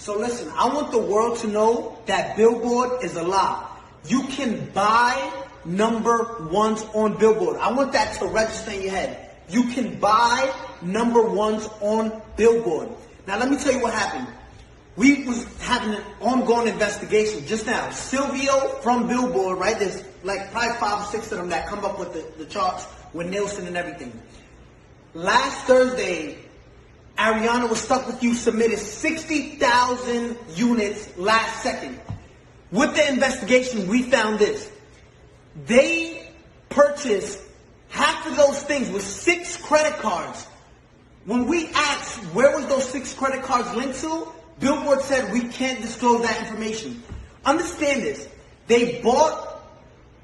So listen, I want the world to know that Billboard is a lie. You can buy number ones on Billboard. I want that to register in your head. You can buy number ones on Billboard. Now let me tell you what happened. We was having an ongoing investigation just now. Silvio from Billboard, right? There's like probably 5 or 6 of them that come up with the charts with Nielsen and everything. Last Thursday, Ariana was Stuck With You submitted 60,000 units last second. With the investigation, we found this. They purchased half of those things with 6 credit cards. When we asked where was those 6 credit cards linked to, Billboard said we can't disclose that information. Understand this. They bought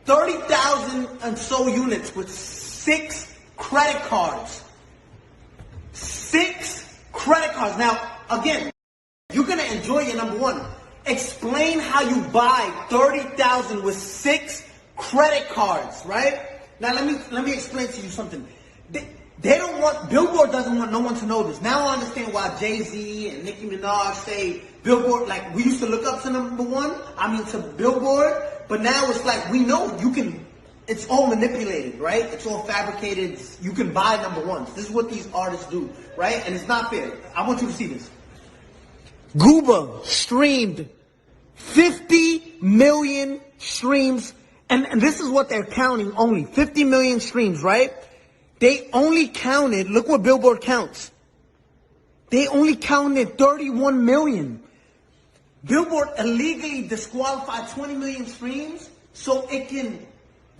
30,000 and so units with 6 credit cards. 6 credit cards. Now, again, you're going to enjoy your number one. Explain how you buy 30,000 with 6 credit cards, right? Now, let me explain to you something. They don't want, Billboard doesn't want no one to know this. Now I understand why Jay-Z and Nicki Minaj say Billboard, like we used to look up to number one, to Billboard, but now it's like we know you can, it's all manipulated, right? It's all fabricated. You can buy number ones. This is what these artists do, right? And it's not fair. I want you to see this. Gooba streamed 50 million streams, and this is what they're counting only, 50 million streams, right? They only counted, look what Billboard counts. They only counted 31 million. Billboard illegally disqualified 20 million streams so it can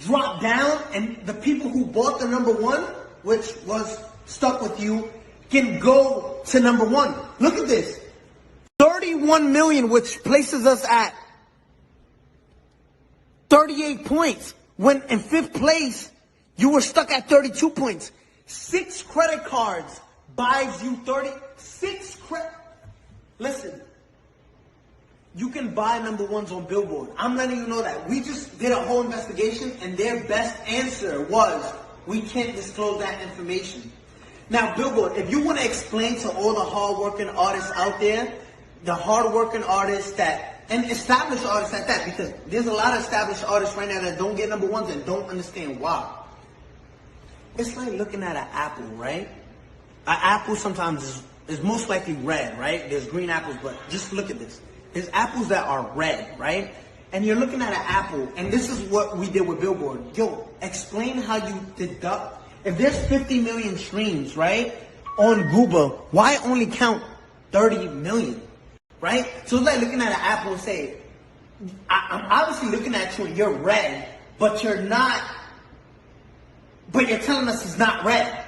drop down and the people who bought the number one, which was Stuck With You, can go to number one. Look at this. 31 million, which places us at 38 points. When in 5th place, you were stuck at 32 points. 6 credit cards buys you 36 credit. Listen, you can buy number ones on Billboard. I'm letting you know that. We just did a whole investigation and their best answer was, we can't disclose that information. Now, Billboard, if you want to explain to all the hard-working artists out there, the hard-working artists that, and established artists at that, because there's a lot of established artists right now that don't get number ones and don't understand why. It's like looking at an apple, right? An apple sometimes is most likely red, right? There's green apples, but just look at this. There's apples that are red, right? And you're looking at an apple, and this is what we did with Billboard. Yo, explain how you deduct. If there's 50 million streams, right, on Gooba, why only count 30 million, right? So it's like looking at an apple and say, I'm obviously looking at you and you're red, but you're not. But you're telling us it's not red.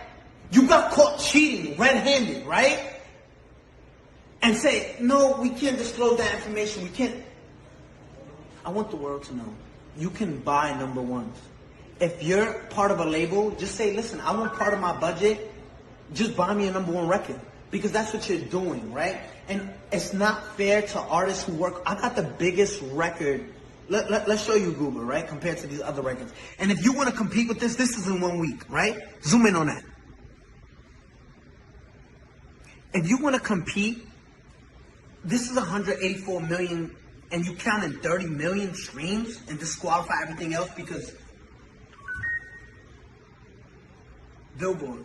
You got caught cheating red-handed, right? And say, no, we can't disclose that information. We can't. I want the world to know. You can buy number ones. If you're part of a label, just say, listen, I want part of my budget. Just buy me a number one record. Because that's what you're doing, right? And it's not fair to artists who work. I got the biggest record. Let's show you Google, right? Compared to these other records. And if you want to compete with this is in 1 week, right? Zoom in on that. If you want to compete, this is 184 million, and you counted 30 million streams and disqualify everything else because Billboard.